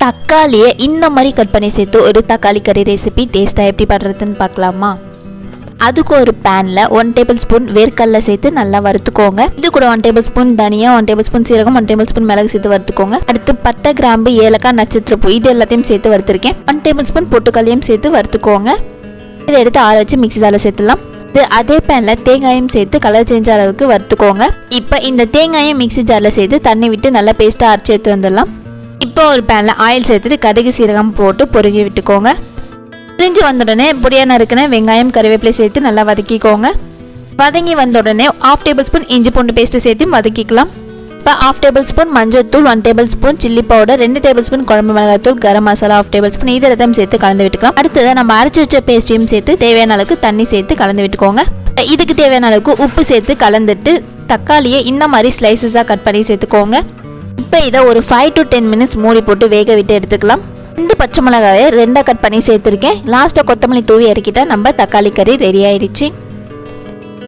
தக்காளியை இந்த மாதிரி கட் பண்ணி சேர்த்து ஒரு தக்காளி கறி ரெசிபி டேஸ்ட்டாக எப்படி பண்ணுறதுன்னு பார்க்கலாமா? அதுக்கு ஒரு பேனில் 1 டேபிள் ஸ்பூன் வேர்க்கடலை சேர்த்து நல்லா வறுத்துக்கோங்க. இது கூட 1 டேபிள் ஸ்பூன் தனியா, 1 டேபிள் ஸ்பூன் சீரகம், 1 டேபிள் ஸ்பூன் மிளகு சேர்த்து வறுத்துக்கோங்க. அடுத்து பட்டை, கிராம்பு, ஏலக்காய், நட்சத்திரப்பூ இது எல்லாத்தையும் சேர்த்து வறுத்துருக்கேன். 1 டேபிள் ஸ்பூன் பொட்டுக்கல்லையும் சேர்த்து வறுத்துக்கோங்க. இதை எடுத்து ஆற வச்சு மிக்ஸி ஜாரில் சேர்த்துலாம். அதே பேனில் தேங்காயும் சேர்த்து கலர் சேஞ்ச் அளவுக்கு வறுத்துக்கோங்க. இப்போ இந்த தேங்காயும் மிக்ஸி ஜாரில் சேர்த்து தண்ணி விட்டு நல்லா பேஸ்ட்டாக அரைச்சி எடுத்து வந்துடலாம். இப்போ ஒரு பேனில் ஆயில் சேர்த்துட்டு கடுகு சீரகம் போட்டு பொரிஞ்சு விட்டுக்கோங்க. பொரிஞ்சு வந்த உடனே பொடியாக நறுக்கின வெங்காயம், கருவேப்பிலை சேர்த்து நல்லா வதக்கிக்கோங்க. வதங்கி வந்த உடனே 1/2 டேபிள் ஸ்பூன் இஞ்சி பூண்டு பேஸ்ட்டு சேர்த்து வதக்கிக்கலாம். இப்போ 1/2 டேபிள் ஸ்பூன் மஞ்சள் தூள், 1 table spoon chilli powder, 2 table spoon குழம்பு மிளகாய் தூள், கரம் மசாலா 1/2 டேபிள் ஸ்பூன் இது எல்லாத்தையும் சேர்த்து கலந்து விட்டுக்கலாம். அடுத்தது நம்ம அரைச்சி வச்ச பேஸ்ட்டையும் சேர்த்து தேவையான அளவுக்கு தண்ணி சேர்த்து கலந்து விட்டுக்கோங்க. இதுக்கு தேவையான அளவுக்கு உப்பு சேர்த்து கலந்துட்டு தக்காளியை இந்த மாதிரி ஸ்லைசஸாக கட் பண்ணி சேர்த்துக்கோங்க. இப்போ இதை ஒரு 5 to 10 மினிட்ஸ் மூடி போட்டு வேக விட்டு எடுத்துக்கலாம். 2 பச்சை மிளகாயை 2 கட் பண்ணி சேர்த்துருக்கேன். லாஸ்ட்டாக கொத்தமல்லி தூவி இறக்கிட்டா நம்ம தக்காளி கறி ரெடி ஆயிடுச்சு.